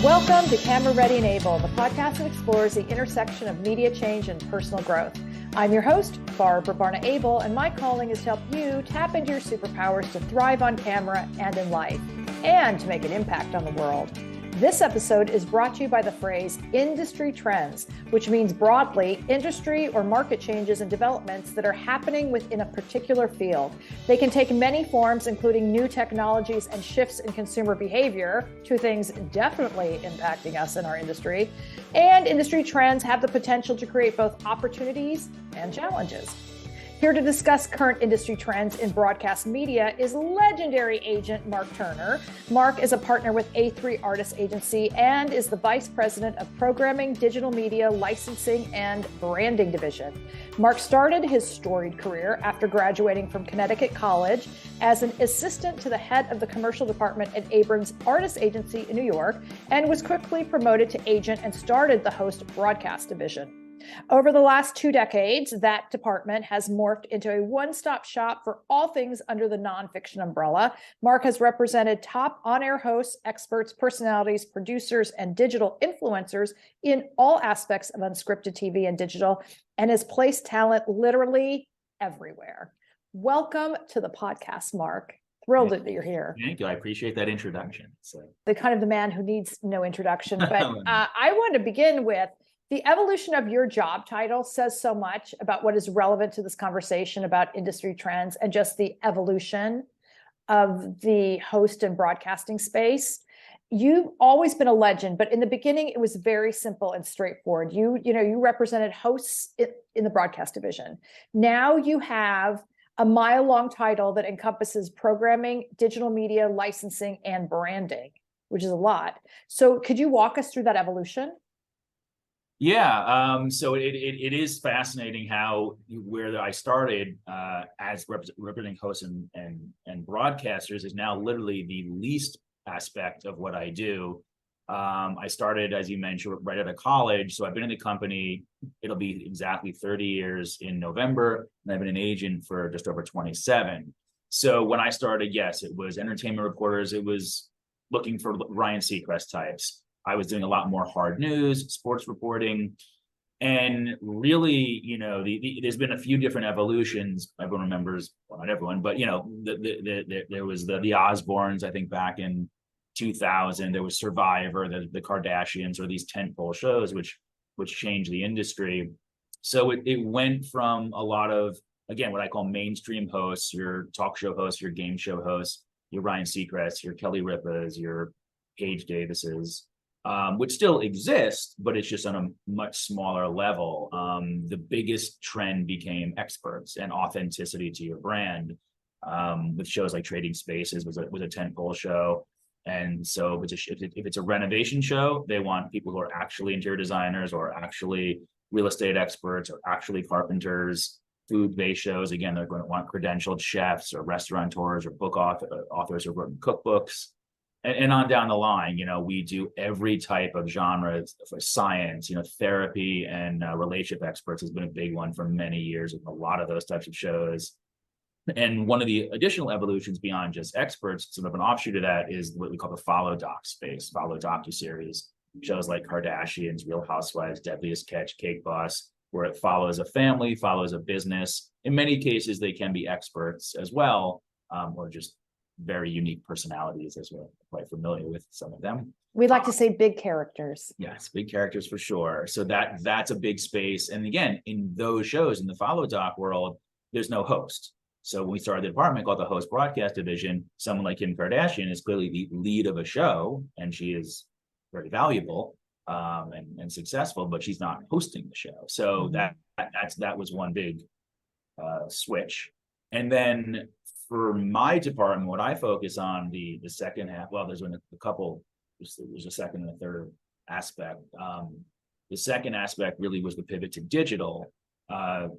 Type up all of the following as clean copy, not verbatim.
Welcome to Camera Ready and Able, the podcast that explores the intersection of media change and personal growth. I'm your host, Barbara Barna-Abel, and my calling is to help you tap into your superpowers to thrive on camera and in life, and to make an impact on the world. This episode is brought to you by the phrase industry trends, which means broadly industry or market changes and developments that are happening within a particular field. They can take many forms, including new technologies and shifts in consumer behavior, two things definitely impacting us in our industry. And industry trends have the potential to create both opportunities and challenges. Here to discuss current industry trends in broadcast media is legendary agent Mark Turner. Mark is a partner with A3 Artist Agency and is the Vice President of Programming, Digital Media, Licensing, and Branding Division. Mark started his storied career after graduating from Connecticut College as an assistant to the head of the commercial department at Abrams Artist Agency in New York, and was quickly promoted to agent and started the Host Broadcast Division. Over the last 2 decades, that department has morphed into a one-stop shop for all things under the nonfiction umbrella. Mark has represented top on-air hosts, experts, personalities, producers, and digital influencers in all aspects of unscripted TV and digital, and has placed talent literally everywhere. Welcome to the podcast, Mark. Thrilled that you're here. Thank you. I appreciate that introduction. The kind of the man who needs no introduction, but I want to begin with the evolution of your job title says so much about what is relevant to this conversation about industry trends and just the evolution of the host and broadcasting space. You've always been a legend, but in the beginning, it was very simple and straightforward. You represented hosts in the broadcast division. Now you have a mile-long title that encompasses programming, digital media, licensing, and branding, which is a lot. So could you walk us through that evolution? Yeah, so it is fascinating how where I started as representing hosts and broadcasters is now literally the least aspect of what I do. I started, as you mentioned, right out of college. So I've been in the company, it'll be exactly 30 years in November, and I've been an agent for just over 27. So when I started, yes, it was entertainment reporters. It was looking for Ryan Seacrest types. I was doing a lot more hard news, sports reporting, and really, there's been a few different evolutions. Everyone remembers, well, not everyone, but there was the Osbournes, I think back in 2000. There was Survivor, the Kardashians, or these tentpole shows, which changed the industry. So it went from a lot of, again, what I call mainstream hosts, your talk show hosts, your game show hosts, your Ryan Seacrest, your Kelly Ripas, your Paige Davises. Which still exists, but it's just on a much smaller level. The biggest trend became experts and authenticity to your brand, with shows like Trading Spaces was a tentpole show. And so if it's a renovation show, they want people who are actually interior designers or actually real estate experts or actually carpenters. Food-based shows, again, they're going to want credentialed chefs or restaurateurs or book authors who've written cookbooks. And on down the line, we do every type of genre for science, therapy and relationship experts has been a big one for many years with a lot of those types of shows. And one of the additional evolutions beyond just experts, sort of an offshoot of that, is what we call the follow doc space, follow docuseries, shows like Kardashians, Real Housewives, Deadliest Catch, Cake Boss, where it follows a family, follows a business. In many cases, they can be experts as well, or just very unique personalities, as we're quite familiar with some of them. We like to say big characters. Yes, big characters for sure. So that's a big space. And again, in those shows, in the follow doc world, there's no host. So when we started the department called the Host Broadcast Division, someone like Kim Kardashian is clearly the lead of a show, and she is very valuable and successful, but she's not hosting the show. So that was one big switch. And then for my department, what I focus on the second half, well, there's been a couple, there's a second and a third aspect. The second aspect really was the pivot to digital.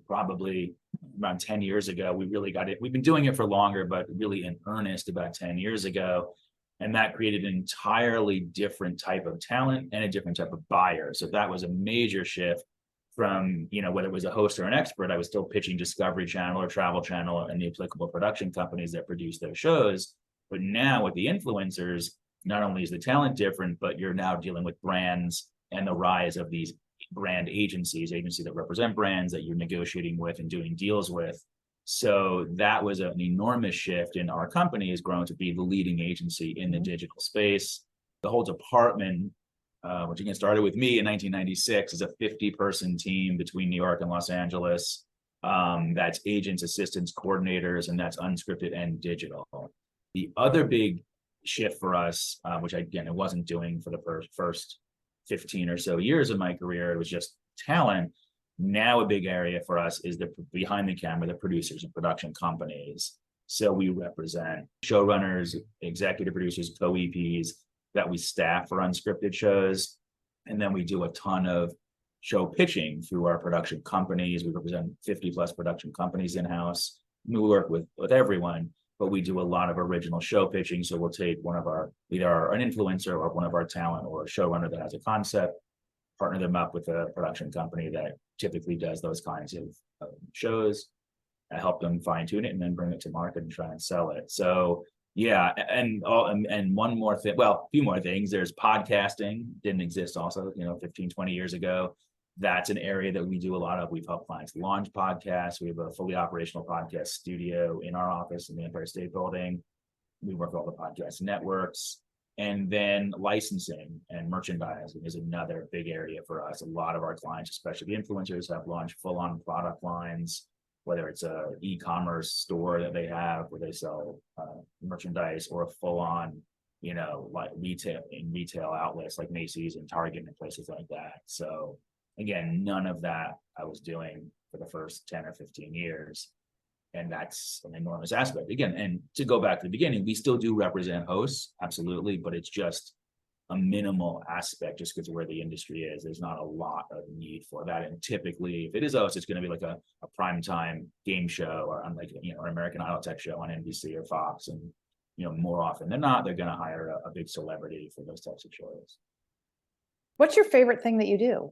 Probably around 10 years ago, we really got it. We've been doing it for longer, but really in earnest about 10 years ago. And that created an entirely different type of talent and a different type of buyer. So that was a major shift from, whether it was a host or an expert. I was still pitching Discovery Channel or Travel Channel and the applicable production companies that produce those shows. But now with the influencers, not only is the talent different, but you're now dealing with brands and the rise of these brand agencies that represent brands that you're negotiating with and doing deals with. So that was an enormous shift, and our company has grown to be the leading agency in the digital space. The whole department, which again started with me in 1996, is a 50-person team between New York and Los Angeles. That's agents, assistants, coordinators, and that's unscripted and digital. The other big shift for us, which I wasn't doing for the first 15 or so years of my career, it was just talent. Now a big area for us is the behind the camera, the producers and production companies. So we represent showrunners, executive producers, co-EPs that we staff for unscripted shows. And then we do a ton of show pitching through our production companies. We represent 50 plus production companies in-house. We work with everyone, but we do a lot of original show pitching. So we'll take one of our, either an influencer or one of our talent or a showrunner that has a concept, partner them up with a production company that typically does those kinds of shows, help them fine tune it, and then bring it to market and try and sell it. So yeah, and one more thing, well, a few more things. There's podcasting, didn't exist also, 15, 20 years ago. That's an area that we do a lot of. We've helped clients launch podcasts. We have a fully operational podcast studio in our office in the Empire State Building. We work with all the podcast networks. And then licensing and merchandising is another big area for us. A lot of our clients, especially the influencers, have launched full-on product lines, whether it's a e-commerce store that they have where they sell merchandise, or a full-on, like retail outlets like Macy's and Target and places like that. So again, none of that I was doing for the first 10 or 15 years. And that's an enormous aspect. Again, and to go back to the beginning, we still do represent hosts, absolutely, but it's just a minimal aspect just because of where the industry is. There's not a lot of need for that. And typically, if it is host, it's going to be like a primetime game show, or on like, an American Idol type show on NBC or Fox. And, more often than not, they're going to hire a big celebrity for those types of shows. What's your favorite thing that you do?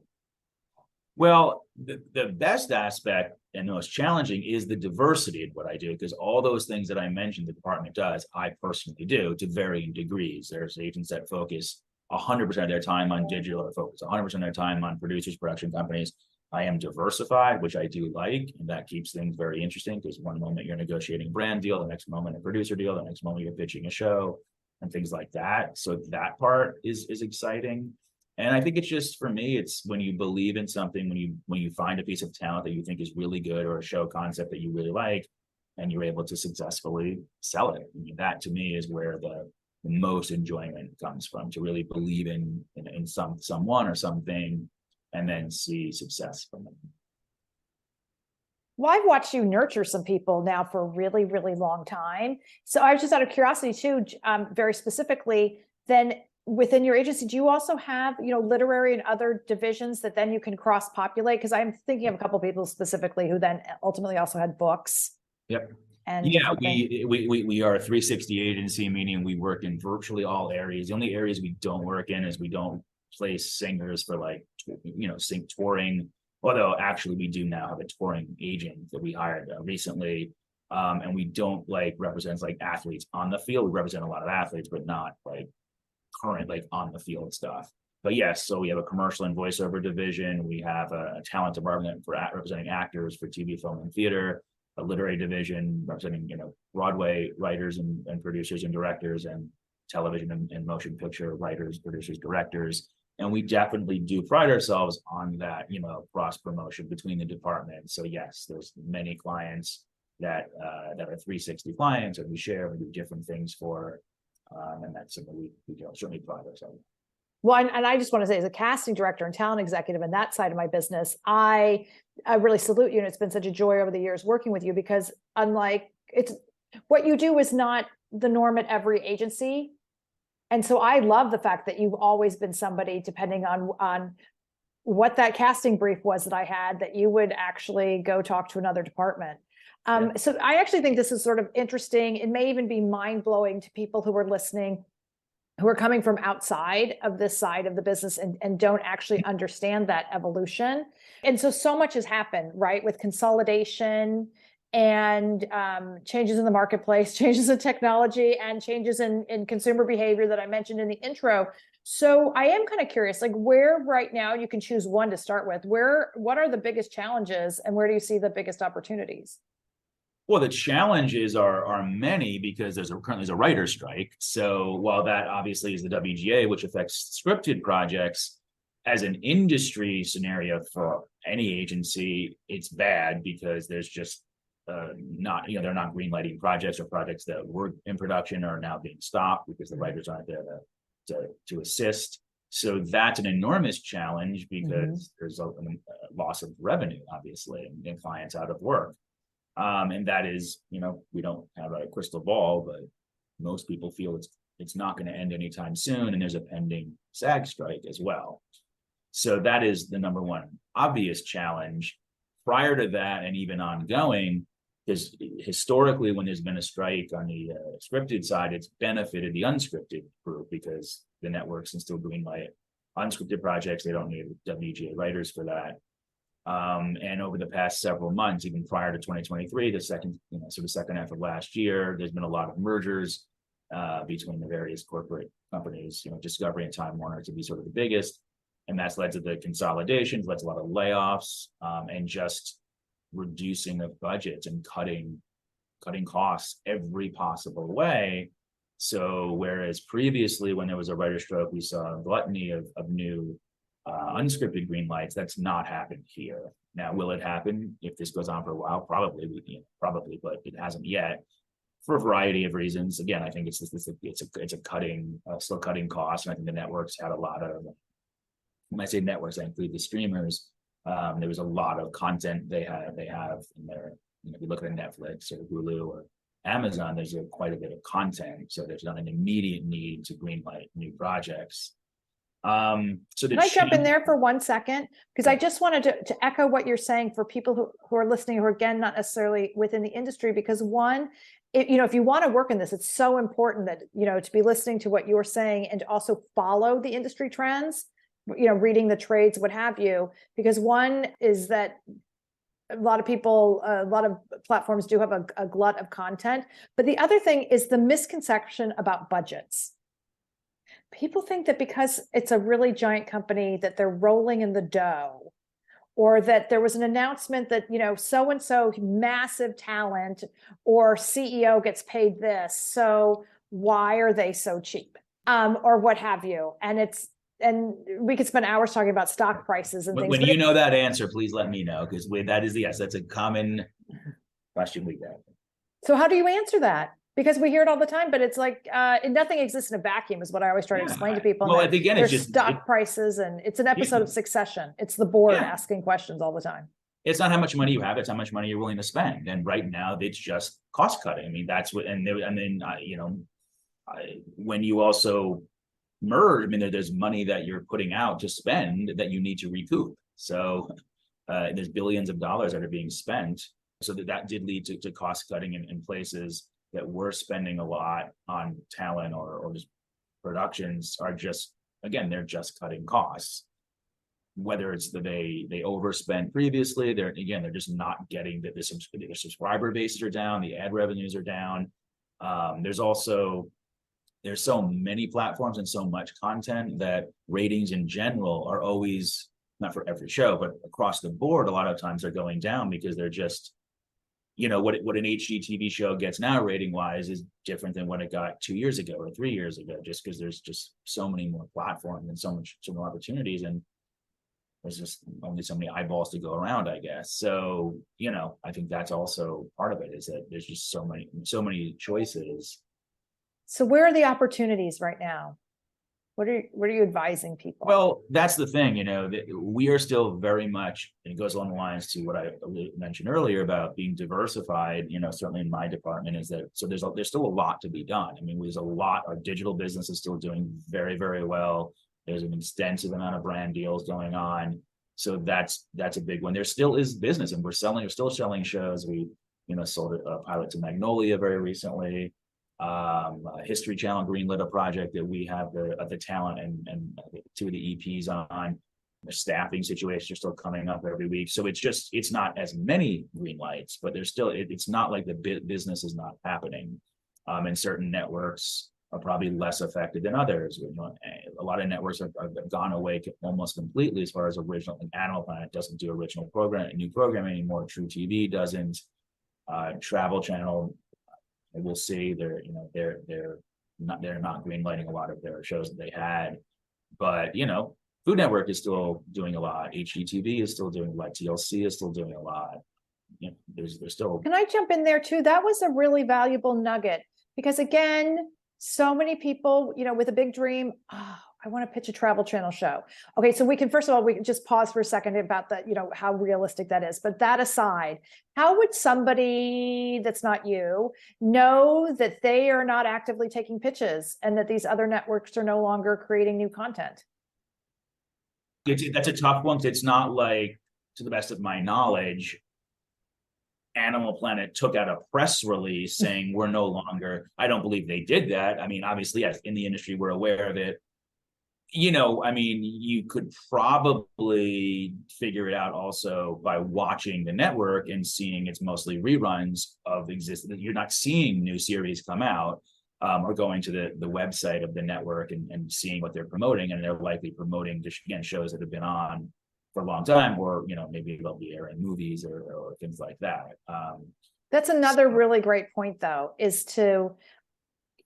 Well, the best aspect and most challenging is the diversity of what I do, because all those things that I mentioned the department does, I personally do to varying degrees. There's agents that focus 100% of their time on digital, or focus 100% of their time on producers, production companies. I am diversified, which I do like, and that keeps things very interesting, because one moment you're negotiating a brand deal, the next moment a producer deal, the next moment you're pitching a show, and things like that. So that part is exciting. And I think it's just, for me, it's when you believe in something, when you find a piece of talent that you think is really good, or a show concept that you really like, and you're able to successfully sell it. I mean, that to me is where the most enjoyment comes from, to really believe in someone or something, and then see success from it. Well, I've watched you nurture some people now for a really, really long time. So I was just out of curiosity too, very specifically, then within your agency, do you also have, literary and other divisions that then you can cross-populate? Because I'm thinking of a couple of people specifically who then ultimately also had books. Yep. And yeah, we are a 360 agency, meaning we work in virtually all areas. The only areas we don't work in is we don't place singers for sing touring. Although actually we do now have a touring agent that we hired recently. And we don't represent athletes on the field. We represent a lot of athletes, but not current on the field stuff. But yes, so we have a commercial and voiceover division. We have a talent department for representing actors for TV, film, and theater. A literary division representing Broadway writers and producers and directors, and television and motion picture writers, producers, directors. And we definitely do pride ourselves on that, cross promotion between the departments. So yes, there's many clients that are 360 clients, and we do different things for. And that's something we certainly pride ourselves on. Well, and I just want to say, as a casting director and talent executive in that side of my business, I really salute you. And it's been such a joy over the years working with you, because what you do is not the norm at every agency. And so I love the fact that you've always been somebody, depending on what that casting brief was that I had, that you would actually go talk to another department. So I actually think this is sort of interesting. It may even be mind-blowing to people who are listening, who are coming from outside of this side of the business and don't actually understand that evolution. And so much has happened, right? With consolidation and changes in the marketplace, changes in technology, and changes in consumer behavior that I mentioned in the intro. So I am kind of curious, like where right now, you can choose one to start with, what are the biggest challenges and where do you see the biggest opportunities? Well, the challenges are many because currently a writer's strike. So while that obviously is the WGA, which affects scripted projects, as an industry scenario for any agency, it's bad because there's just not, they're not greenlighting projects, or projects that were in production are now being stopped because the writers aren't there to assist. So that's an enormous challenge because there's a loss of revenue, obviously, and clients out of work. And that is, we don't have a crystal ball, but most people feel it's not going to end anytime soon. And there's a pending SAG strike as well. So that is the number one obvious challenge. Prior to that, and even ongoing, because historically, when there's been a strike on the scripted side, it's benefited the unscripted group because the networks can still greenlight unscripted projects. They don't need WGA writers for that. And over the past several months, even prior to 2023, the second half of last year, there's been a lot of mergers between the various corporate companies, Discovery and Time Warner to be sort of the biggest. And that's led to the consolidations, led to a lot of layoffs, and just reducing of budgets and cutting costs every possible way. So whereas previously, when there was a writer's strike, we saw a gluttony of new unscripted green lights. That's not happened here. Now, will it happen if this goes on for a while? Probably, but it hasn't yet, for a variety of reasons. Again, I think it's still cutting costs, and I think the networks had a lot of. When I say networks, I include the streamers. There was a lot of content they have in their. If you look at Netflix or Hulu or Amazon, there's quite a bit of content, so there's not an immediate need to greenlight new projects. Can I jump in there for 1 second? Because I just wanted to echo what you're saying for people who are listening, who are, again, not necessarily within the industry, because one, if you want to work in this, it's so important that, to be listening to what you're saying and to also follow the industry trends, reading the trades, what have you, because one is that a lot of platforms do have a glut of content. But the other thing is the misconception about budgets. People think that because it's a really giant company that they're rolling in the dough, or that there was an announcement that, so-and-so massive talent or CEO gets paid this. So why are they so cheap? Or what have you. And we could spend hours talking about stock prices and things. When you know that answer, please let me know, because that's a common question we get. So how do you answer that? Because we hear it all the time, but it's like nothing exists in a vacuum, is what I always try to explain to people. Well, again, there's just stock prices, and it's an episode of Succession. It's the board asking questions all the time. It's not how much money you have; it's how much money you're willing to spend. And right now, it's just cost cutting. I mean, that's what. And then when you also merge, there's money that you're putting out to spend that you need to recoup. So there's billions of dollars that are being spent. So that did lead to cost cutting in places that we're spending a lot on talent or just productions are just, again, they're just cutting costs. Whether it's that they overspent previously, they're just not getting that. The subscriber bases are down, the ad revenues are down. There's so many platforms and so much content that ratings in general are always, not for every show, but across the board, a lot of times they're going down because they're just, what an HGTV show gets now rating wise is different than what it got 2 years ago or 3 years ago, just because there's just so many more platforms and so more opportunities, and there's just only so many eyeballs to go around, I guess. So, I think that's also part of it, is that there's just so many choices. So where are the opportunities right now? What are you advising people? Well, that's the thing, that we are still very much, and it goes along the lines to what I mentioned earlier about being diversified, certainly in my department, is that, so there's still a lot to be done. There's a lot, our digital business is still doing very, very well. There's an extensive amount of brand deals going on. So that's a big one. There still is business, and we're still selling shows. We, sold a pilot to Magnolia very recently. History Channel greenlit a project that we have the talent and 2 of the EPs on. The staffing situations are still coming up every week. So it's not as many green lights, but there's still, it's not like the business is not happening. And certain networks are probably less affected than others. A lot of networks have gone away almost completely as far as original. Like Animal Planet doesn't do original new programming anymore. True TV doesn't. Travel Channel, we'll see. They're not greenlighting a lot of their shows that they had, but Food Network is still doing a lot. HGTV is still doing a lot. TLC is still doing a lot. There's still. Can I jump in there too? That was a really valuable nugget, because again, so many people, with a big dream, I want to pitch a Travel Channel show. Okay, so we can just pause for a second about that, how realistic that is. But that aside, how would somebody that's not you know that they are not actively taking pitches and that these other networks are no longer creating new content? That's a tough one. It's not like, to the best of my knowledge, Animal Planet took out a press release saying we're no longer. I don't believe they did that. I mean, obviously, yes, in the industry, we're aware of it. You could probably figure it out also by watching the network and seeing it's mostly reruns of existing. You're not seeing new series come out. Or going to the website of the network and seeing what they're promoting, and they're likely promoting just, again, shows that have been on for a long time, or maybe they'll be airing movies or things like that. That's another really great point, though, is to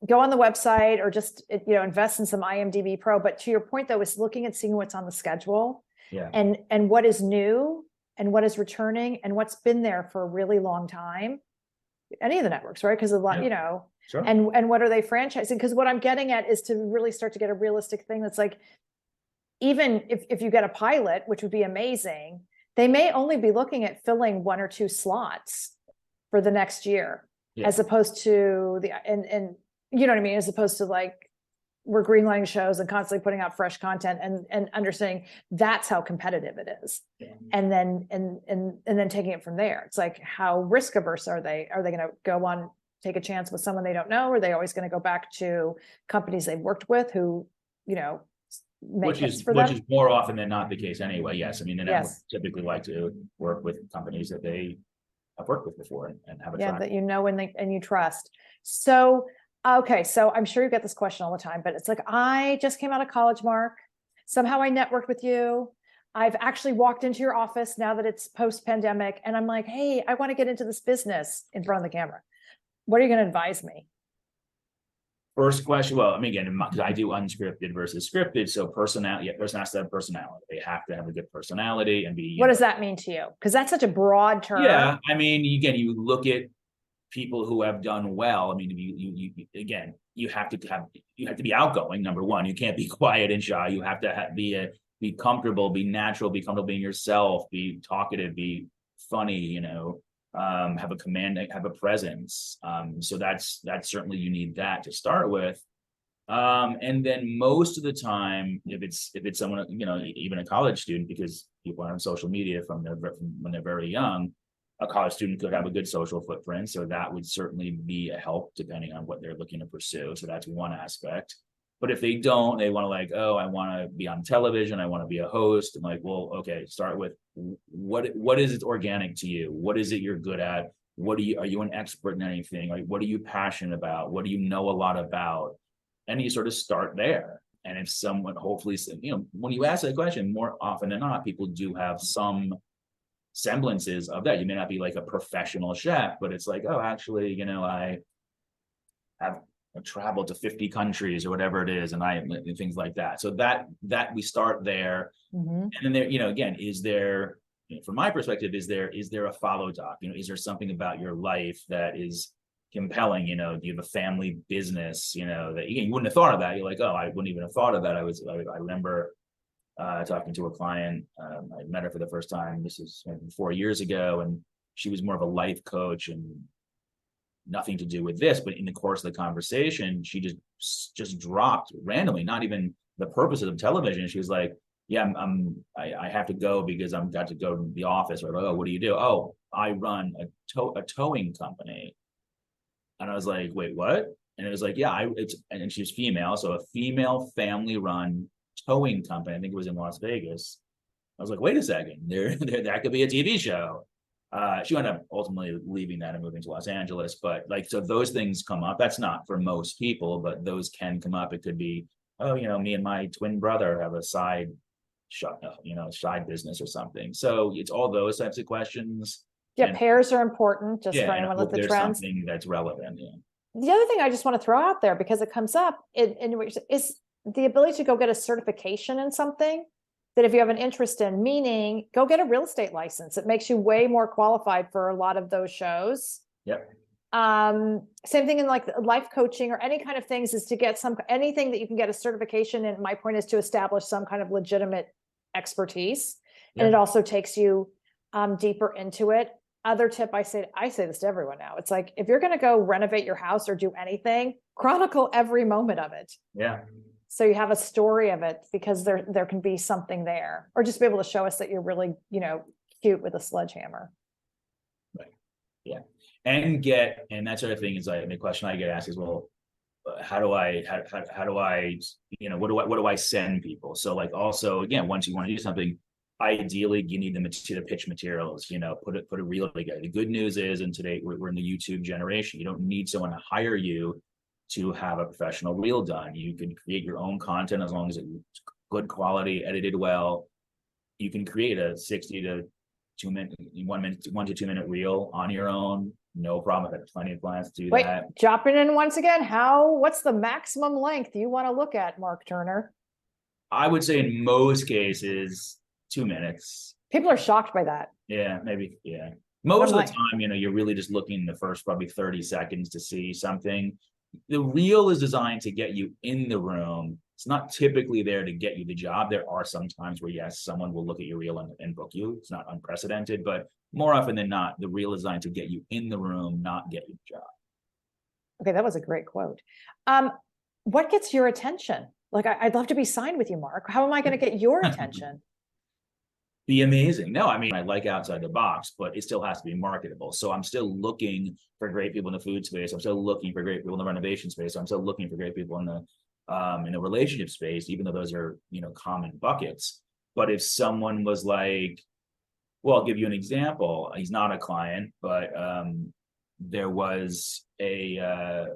go on the website or just invest in some IMDb Pro. But to your point, though, is looking and seeing what's on the schedule, and what is new and what is returning and what's been there for a really long time. Any of the networks, right? Because a lot, Sure. And what are they franchising? Because what I'm getting at is to really start to get a realistic thing that's like, even if you get a pilot, which would be amazing, they may only be looking at filling 1 or 2 slots for the next year, as opposed to and you know what I mean, as opposed to like we're greenlighting shows and constantly putting out fresh content and understanding that's how competitive it is. And then taking it from there. It's like, how risk averse are they? Are they going to go on, take a chance with someone they don't know? Or are they always going to go back to companies they've worked with who, make hits for them? Which is more often than not the case anyway. Yes. I mean, the networks typically like to work with companies that they have worked with before and have a track. That and you trust. So, okay. So I'm sure you get this question all the time, but it's like, I just came out of college, Mark. Somehow I networked with you. I've actually walked into your office now that it's post-pandemic. And I'm like, hey, I want to get into this business in front of the camera. What are you going to advise me? First question. Well, I mean, again, because I do unscripted versus scripted. So person has to have personality. They have to have a good personality and be. What does that mean to you? Because that's such a broad term. Yeah. I mean, again, you look at people who have done well. I mean, you have to be outgoing. Number one, you can't be quiet and shy. You have to be comfortable, be natural, be comfortable being yourself, be talkative, be funny, have a command, have a presence. So that's certainly, you need that to start with. And then most of the time, if it's someone, even a college student, because people are on social media when they're very young, a college student could have a good social footprint. So that would certainly be a help depending on what they're looking to pursue. So that's one aspect. But if they don't, they want to I want to be on television. I want to be a host. I'm like, well, okay, start with what is it organic to you? What is it you're good at? Are you an expert in anything? Like, what are you passionate about? What do you know a lot about? And you sort of start there. And if someone, hopefully, when you ask that question, more often than not, people do have some semblances of that. You may not be like a professional chef, but it's like, oh, actually, I have traveled to 50 countries or whatever it is, and things like that. So that we start there. And then there, again, is there, from my perspective, is there a follow doc? Is there something about your life that is compelling? Do you have a family business, that you wouldn't have thought of that? You're like, oh, I wouldn't even have thought of that. I remember talking to a client. I met her for the first time. This is 4 years ago, and she was more of a life coach and nothing to do with this. But in the course of the conversation, she just dropped randomly, not even the purposes of television. She was like, yeah, I have to go because I've got to go to the office. Or, oh, what do you do? Oh, I run a towing company. And I was like, wait, what? And it was like, yeah, and she was female. So a female family run towing company. I think it was in Las Vegas. I was like, wait a second, that could be a TV show. She ended up ultimately leaving that and moving to Los Angeles. But like, so those things come up. That's not for most people, but those can come up. It could be, oh, me and my twin brother have a side business or something. So it's all those types of questions. Yeah, pairs are important, just for anyone with the trends. Something that's relevant. Yeah. The other thing I just want to throw out there, because it comes up, is the ability to go get a certification in something that if you have an interest in, meaning go get a real estate license. It makes you way more qualified for a lot of those shows. Yep. Same thing in like life coaching or any kind of things, is to get anything that you can get a certification in. My point is to establish some kind of legitimate expertise. Yep. And it also takes you deeper into it. Other tip I say this to everyone now. It's like, if you're going to go renovate your house or do anything, chronicle every moment of it. Yeah. So you have a story of it, because there can be something there, or just be able to show us that you're really, cute with a sledgehammer. Right. Yeah. And that sort of thing is like the question I get asked is, well, how do I, what do I send people? So like, also, again, once you want to do something, ideally you need them to pitch materials, put a reel together. The good news is, and today we're in the YouTube generation, you don't need someone to hire you to have a professional reel done. You can create your own content as long as it's good quality, edited well. You can create a 60 to 2 minute, 1 to 2 minute reel on your own. No problem. I've had plenty of clients to do that. Dropping in once again, what's the maximum length you want to look at, Mark Turner? I would say in most cases, 2 minutes. People are shocked by that. Yeah, maybe. Yeah. Most of the time, you're really just looking the first probably 30 seconds to see something. The reel is designed to get you in the room. It's not typically there to get you the job. There are some times where, yes, someone will look at your reel and book you. It's not unprecedented, but more often than not, the reel is designed to get you in the room, not get you the job. Okay, that was a great quote. What gets your attention? Like, I'd love to be signed with you, Mark. How am I going to get your attention? Be amazing. No, I like outside the box, but it still has to be marketable. So I'm still looking for great people in the food space. I'm still looking for great people in the renovation space. I'm still looking for great people in the relationship space, even though those are, common buckets. But if someone was like, well, I'll give you an example. He's not a client, but there was a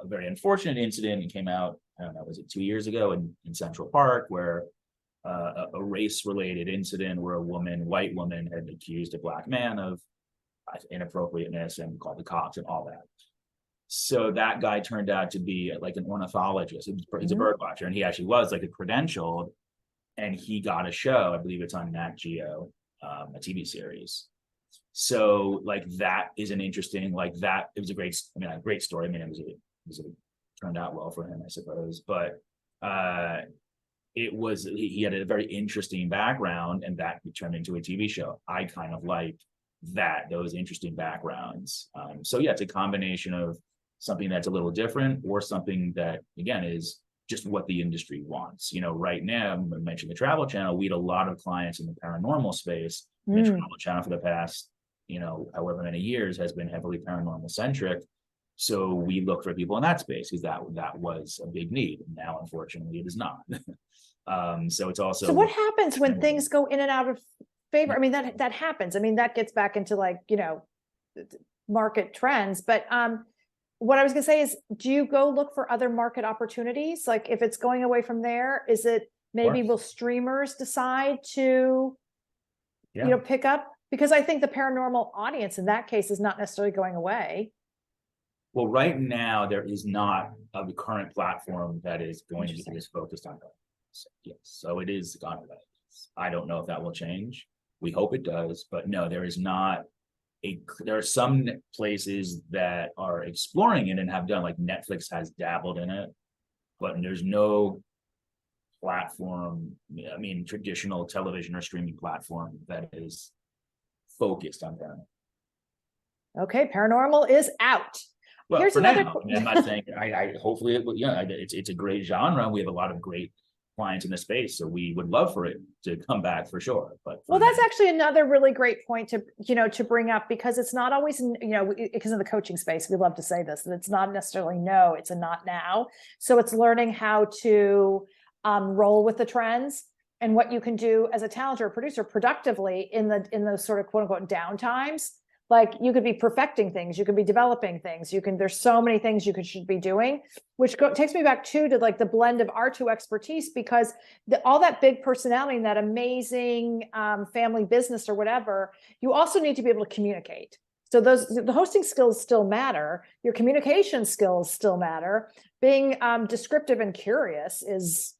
very unfortunate incident. It came out, I don't know, was it 2 years ago in Central Park, where a race-related incident where a white woman, had accused a black man of inappropriateness and called the cops and all that. So that guy turned out to be like an ornithologist. He's a bird watcher, and he actually was like a credentialed, and he got a show. I believe it's on Nat Geo, a TV series. So like that is an interesting, like that. It was a great story. It turned out well for him, I suppose. But he had a very interesting background, and that turned into a TV show. I kind of like those interesting backgrounds. So yeah, it's a combination of something that's a little different, or something that, again, is just what the industry wants. Right now, I mentioned the Travel Channel. We had a lot of clients in the paranormal space. The Travel Channel for the past, however many years has been heavily paranormal centric. So we look for people in that space, because that was a big need. Now, unfortunately, it is not. So it's also. So what happens when things go in and out of favor? That happens. That gets back into market trends. But what I was going to say is, do you go look for other market opportunities? Like, if it's going away from there, is it maybe will streamers decide to, pick up? Because I think the paranormal audience in that case is not necessarily going away. Well, right now, there is not a current platform that is going to be as focused on that. So, yes, so it is gone away. I don't know if that will change. We hope it does, but no, there is not. There are some places that are exploring it and have done, like Netflix has dabbled in it, but there's no platform, traditional television or streaming platform that is focused on paranormal. Okay, paranormal is out. Well, here's another. I'm not saying. Hopefully, it's a great genre. We have a lot of great clients in the space, so we would love for it to come back for sure. But that's actually another really great point to bring up, because it's not always, because in the coaching space, we love to say this, that it's not necessarily it's a not now. So it's learning how to roll with the trends. and what you can do as a talent or a producer productively in those sort of quote unquote downtimes. Like you could be perfecting things, you could be developing things, there's so many things should be doing, which takes me back to like the blend of our two expertise, because all that big personality and that amazing family business or whatever, you also need to be able to communicate. So the hosting skills still matter, your communication skills still matter. Being descriptive and curious is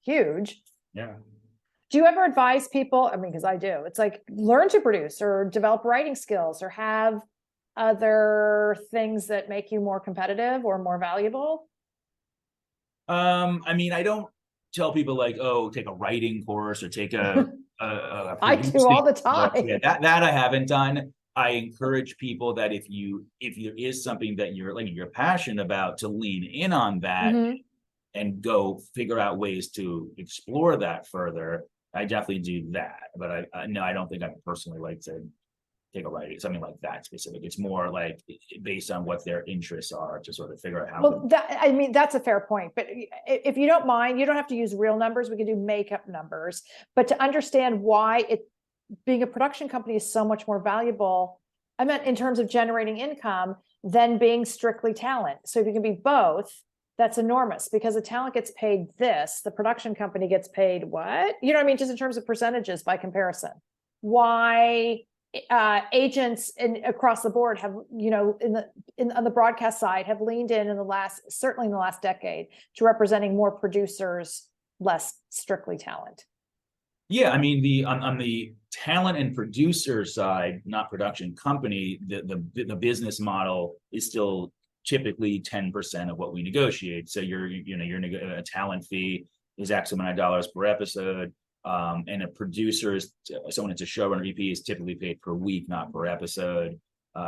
huge. Yeah. Do you ever advise people? I mean, because I do. It's like learn to produce or develop writing skills or have other things that make you more competitive or more valuable. I mean, I don't tell people like, oh, take a writing course or take a I do all the time. Yeah, that I haven't done. I encourage people that if there is something that you're passionate about, to lean in on that and go figure out ways to explore that further. I definitely do that, but no, I don't think I personally like to take a writing, something like that specific. It's more like based on what their interests are to sort of figure out how. Well, I mean, that's a fair point, but if you don't mind, you don't have to use real numbers. We can do makeup numbers, but to understand why being a production company is so much more valuable, I meant in terms of generating income, than being strictly talent. So if you can be both, that's enormous, because the talent gets paid this, the production company gets paid what? You know what I mean? Just in terms of percentages by comparison. Why agents across the board have, on the broadcast side, have leaned in certainly in the last decade, to representing more producers, less strictly talent. Yeah, I mean, on the talent and producer side, not production company, the business model is still typically 10% of what we negotiate. So a talent fee is X amount of dollars per episode. And a producer is someone that's a showrunner EP is typically paid per week, not per episode,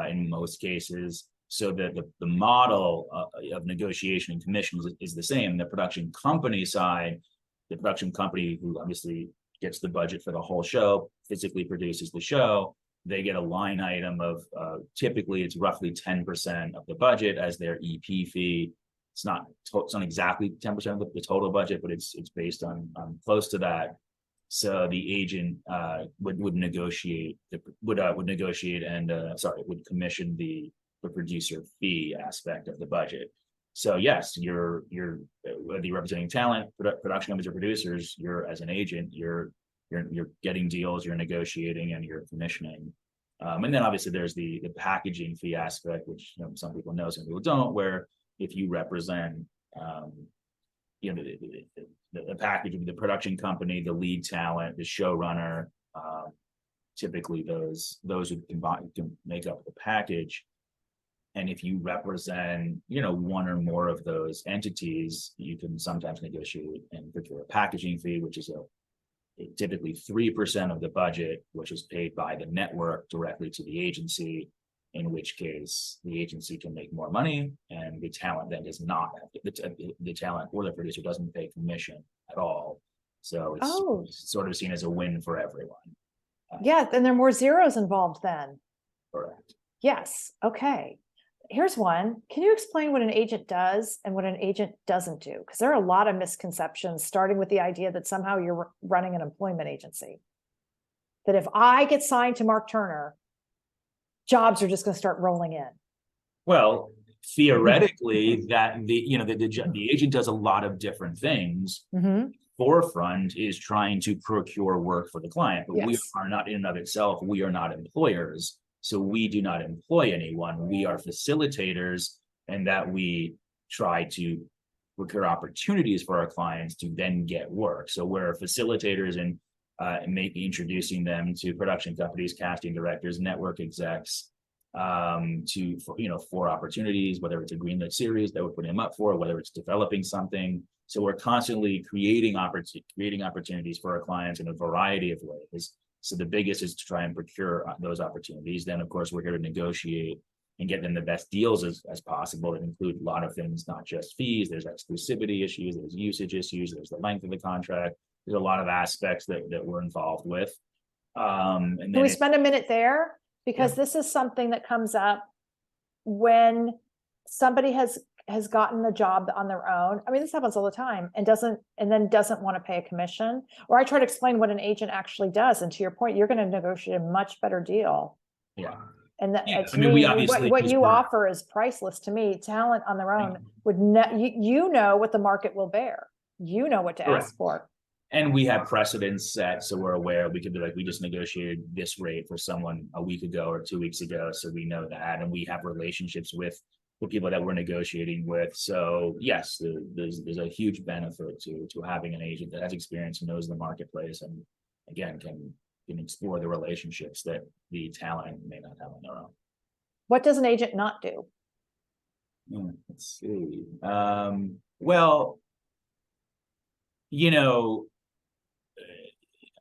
in most cases. So the model of negotiation and commissions is the same. The production company side, the production company who obviously gets the budget for the whole show, physically produces the show, they get a line item of typically it's roughly 10% of the budget as their EP fee. It's not exactly 10% of the total budget, but it's based on close to that. So the agent would negotiate and would commission the producer fee aspect of the budget. So yes, you're whether you're representing talent, production companies, or producers, you're as an agent, you're getting deals, you're negotiating, and you're commissioning. And then obviously there's the packaging fee aspect, which some people know, some people don't, where if you represent the package of the production company, the lead talent, the showrunner, typically those who can make up the package. And if you represent, one or more of those entities, you can sometimes negotiate and procure a packaging fee, which is typically 3% of the budget, which is paid by the network directly to the agency, in which case the agency can make more money, and the talent then does not have the talent or the producer doesn't pay commission at all. So it's sort of seen as a win for everyone. Yeah, then there are more zeros involved then. Correct. Yes. Okay. Here's one. Can you explain what an agent does and what an agent doesn't do? Because there are a lot of misconceptions, starting with the idea that somehow you're running an employment agency. That if I get signed to Mark Turner, jobs are just going to start rolling in. Well, theoretically, that the agent does a lot of different things. Mm-hmm. Forefront is trying to procure work for the client, but we are not in and of itself. We are not employers. So we do not employ anyone. We are facilitators, and that we try to procure opportunities for our clients to then get work. So we're facilitators and introducing them to production companies, casting directors, network execs, for opportunities, whether it's a greenlit series that we're putting them up for, whether it's developing something. So we're constantly creating opportunities for our clients in a variety of ways. So the biggest is to try and procure those opportunities. Then, of course, we're here to negotiate and get them the best deals as possible. That include a lot of things, not just fees. There's exclusivity issues, there's usage issues, there's the length of the contract. There's a lot of aspects that we're involved with. And then Can we spend a minute there? Because this is something that comes up when somebody has has gotten a job on their own. I mean, this happens all the time, and then doesn't want to pay a commission. Or I try to explain what an agent actually does. And to your point, you're going to negotiate a much better deal. Yeah. And that, Yeah. to I mean, me, we obviously what you offer is priceless to me. Talent on their own would you know what the market will bear. You know what to ask for. And we have precedents set, so we're aware. We could be like, we just negotiated this rate for someone a week ago or 2 weeks ago, so we know that, and we have relationships with people that we're negotiating with. So yes, there's a huge benefit to having an agent that has experience and knows the marketplace, and again can explore the relationships that the talent may not have on their own. What does an agent not do? Let's see. Well, you know,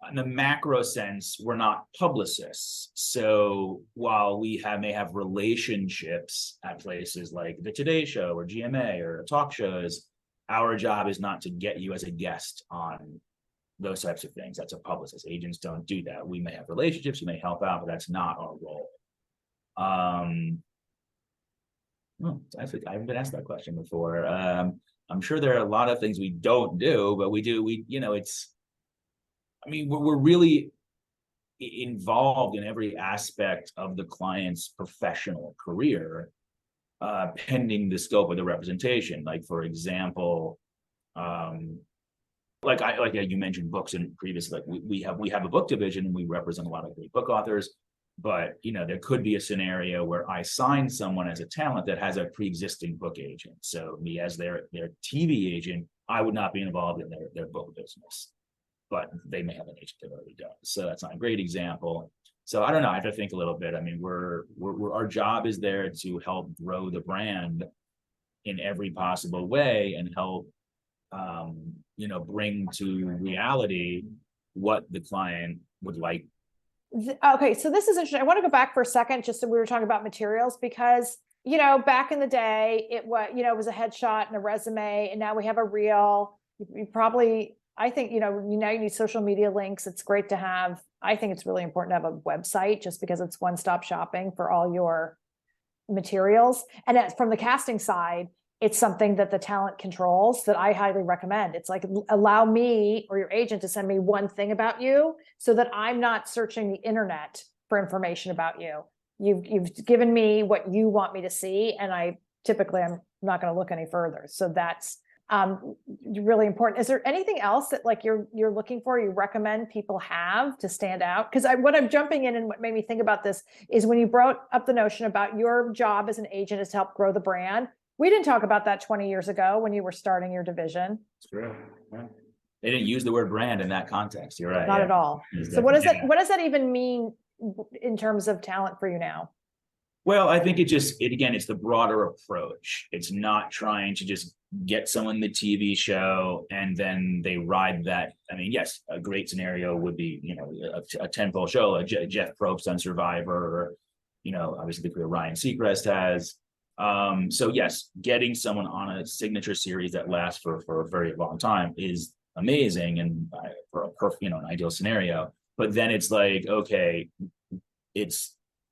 in the macro sense, we're not publicists. So while we may have relationships at places like the Today Show or GMA or talk shows, our job is not to get you as a guest on those types of things. That's a publicist. Agents don't do that. We may have relationships, we may help out, but that's not our role. I haven't been asked that question before. I'm sure there are a lot of things we don't do, but we do. We're really involved in every aspect of the client's professional career, pending the scope of the representation. Like, for example, like you mentioned books and previously, like we have a book division and we represent a lot of great book authors. But there could be a scenario where I sign someone as a talent that has a pre-existing book agent. So me as their TV agent, I would not be involved in their book business, but they may have an agent that already does. So that's not a great example. So I don't know. I have to think a little bit. I mean, we're our job is there to help grow the brand in every possible way and help bring to reality what the client would like. Okay, so this is interesting. I want to go back for a second, just so we were talking about materials, because back in the day, it was a headshot and a resume, and now we have a reel. You probably, I think, now you need social media links. It's great to have. I think it's really important to have a website, just because it's one-stop shopping for all your materials. And from the casting side, it's something that the talent controls that I highly recommend. It's like, allow me or your agent to send me one thing about you so that I'm not searching the internet for information about you. You've given me what you want me to see, and I'm not going to look any further. So that's really important. Is there anything else that you're looking for, you recommend people have to stand out? Because what I'm jumping in and what made me think about this is when you brought up the notion about your job as an agent is to help grow the brand. We didn't talk about that 20 years ago when you were starting your division. That's true. Yeah. They didn't use the word brand in that context. You're right. Not at all. So what does that even mean in terms of talent for you now? Well, I think it's the broader approach. It's not trying to just get someone the TV show and then they ride that. I mean, yes, a great scenario would be, a tentpole show, a Jeff Probst on Survivor, or, obviously the career Ryan Seacrest has. So yes, getting someone on a signature series that lasts for a very long time is amazing and for a perfect, an ideal scenario. But then it's like, okay,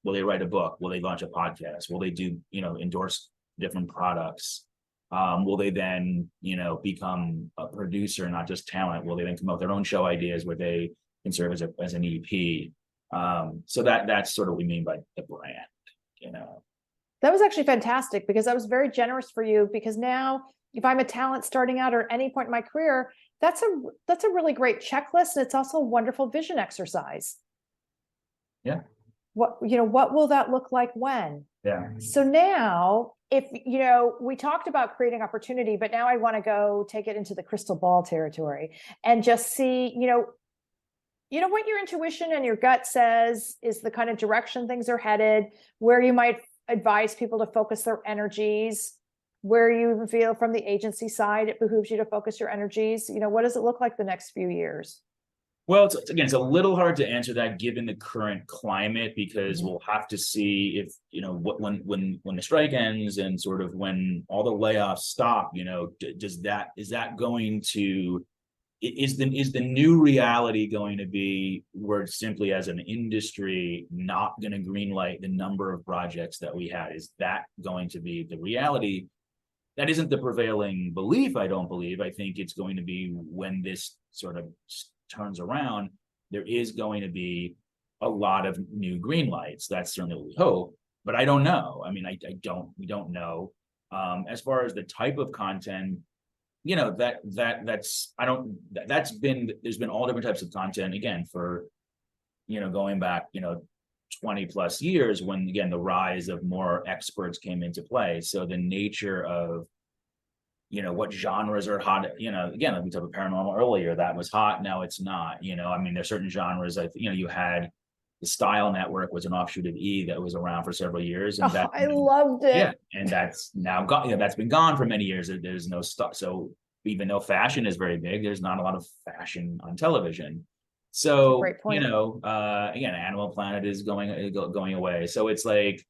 will they write a book? Will they launch a podcast? Will they do, endorse different products? Will they then, become a producer, not just talent? Will they then come up with their own show ideas where they can serve as an EP? So that's sort of what we mean by the brand, That was actually fantastic, because I was very generous for you, because now if I'm a talent starting out or any point in my career, that's a really great checklist. And it's also a wonderful vision exercise. Yeah. What will that look like when? Yeah. So now if, we talked about creating opportunity, but now I want to go take it into the crystal ball territory and just see, what your intuition and your gut says is the kind of direction things are headed, where you might advise people to focus their energies, where you feel from the agency side it behooves you to focus your energies. What does it look like the next few years? Well, it's a little hard to answer that given the current climate, because we'll have to see if, when the strike ends and sort of when all the layoffs stop, is the new reality going to be we're simply as an industry not going to greenlight the number of projects that we had? Is that going to be the reality? that isn't the prevailing belief, I don't believe. I think it's going to be, when this sort of turns around, there is going to be a lot of new green lights. That's certainly what we hope, but I don't know. I mean, we don't know. As far as the type of content, there's been all different types of content, again, for, going back, 20 plus years, when, again, the rise of more experts came into play. So the nature of, what genres are hot, again, like we talked about paranormal earlier, that was hot, now it's not. I mean, there's certain genres, you had the Style Network was an offshoot of E! That was around for several years, and I loved it. Yeah, and that's now gone. That's been gone for many years. There's no stuff. So even though fashion is very big, there's not a lot of fashion on television. So great point. Again, Animal Planet is going away. So it's like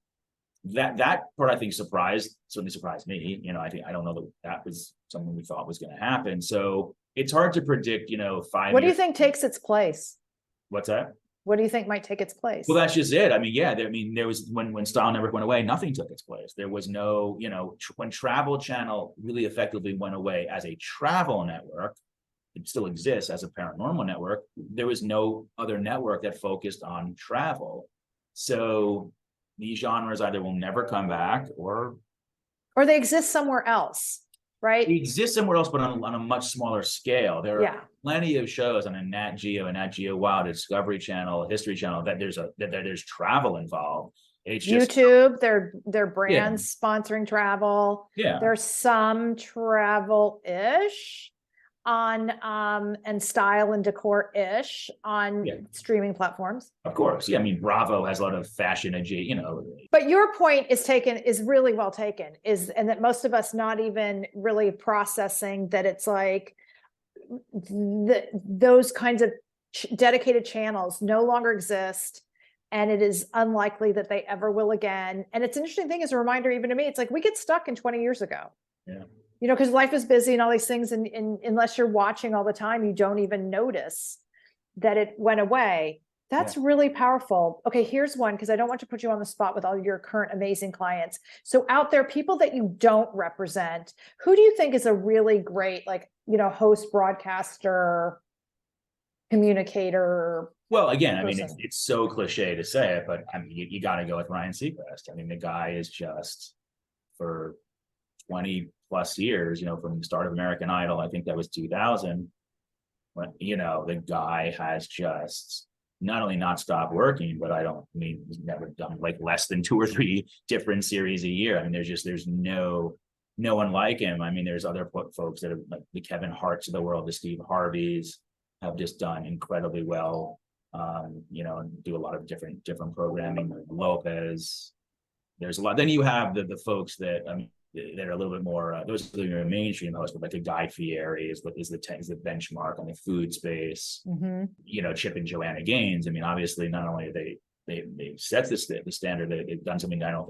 that part, I think, certainly surprised me. I don't know that was something we thought was going to happen. So it's hard to predict. 5 What do you think takes its place? What's that? What do you think might take its place? Well, that's just it. I mean, there was, when Style Network went away, nothing took its place. There was no, when Travel Channel really effectively went away as a travel network, it still exists as a paranormal network. There was no other network that focused on travel. So these genres either will never come back, or they exist somewhere else, right? They exist somewhere else, but on a much smaller scale. There are plenty of shows on a Nat Geo Wild, Discovery Channel, History Channel, that there's travel involved. It's just YouTube, their brands sponsoring travel. Yeah. There's some travel-ish on and style and decor-ish on streaming platforms. Of course. Yeah. I mean, Bravo has a lot of fashion, But your point is really well taken, and that most of us not even really processing that it's like those kinds of dedicated channels no longer exist, and it is unlikely that they ever will again. And it's an interesting thing, as a reminder, even to me, it's like we get stuck in 20 years ago. Yeah. Because life is busy and all these things, and unless you're watching all the time, you don't even notice that it went away. That's really powerful. Okay, here's one, because I don't want to put you on the spot with all your current amazing clients. So out there, people that you don't represent, who do you think is a really great, host, broadcaster, communicator? Well, again, I mean, it's so cliche to say it, but I mean, you got to go with Ryan Seacrest. I mean, the guy is just, for 20 plus years, from the start of American Idol, I think that was 2000, when, the guy has just not only not stopped working, but he's never done like less than 2 or 3 different series a year. I mean, there's no one like him. I mean, there's other folks that are like the Kevin Harts of the world, the Steve Harveys, have just done incredibly well. And do a lot of different programming. Lopez, there's a lot. Then you have the folks that, that are a little bit more, those are the mainstream hosts, but like a Guy Fieri is the benchmark on the food space. Mm-hmm. Chip and Joanna Gaines. I mean, obviously, not only are they set the standard, they've done something I don't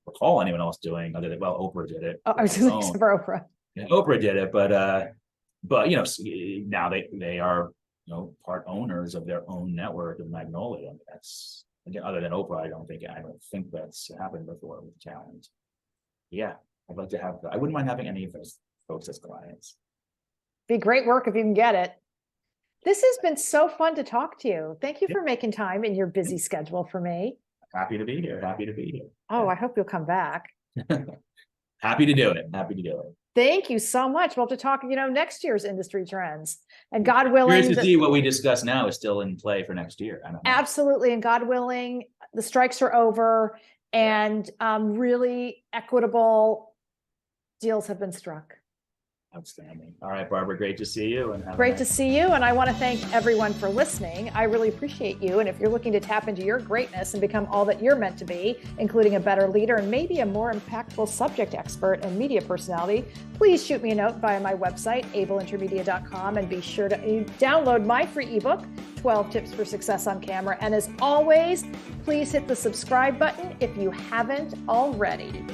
recall anyone else doing, other than, Oprah did it. Oh, I was going to say for Oprah. Yeah, Oprah did it, but now they are part owners of their own network of Magnolia. I mean, that's, again, other than Oprah, I don't think that's happened before with talent. Yeah. I'd like to I wouldn't mind having any of those folks as clients. Be great work if you can get it. This has been so fun to talk to you. Thank you for making time in your busy schedule for me. Happy to be here. Oh, I hope you'll come back. Happy to do it. Thank you so much. We'll have to talk, next year's industry trends, and God willing. Curious to see what we discuss now is still in play for next year. I don't know. Absolutely. And God willing, the strikes are over, and really equitable deals have been struck. Outstanding. All right, Barbara, great to see you. Great to see you. And I want to thank everyone for listening. I really appreciate you. And if you're looking to tap into your greatness and become all that you're meant to be, including a better leader and maybe a more impactful subject expert and media personality, please shoot me a note via my website, ableintermedia.com, and be sure to download my free ebook, 12 Tips for Success on Camera. And as always, please hit the subscribe button if you haven't already.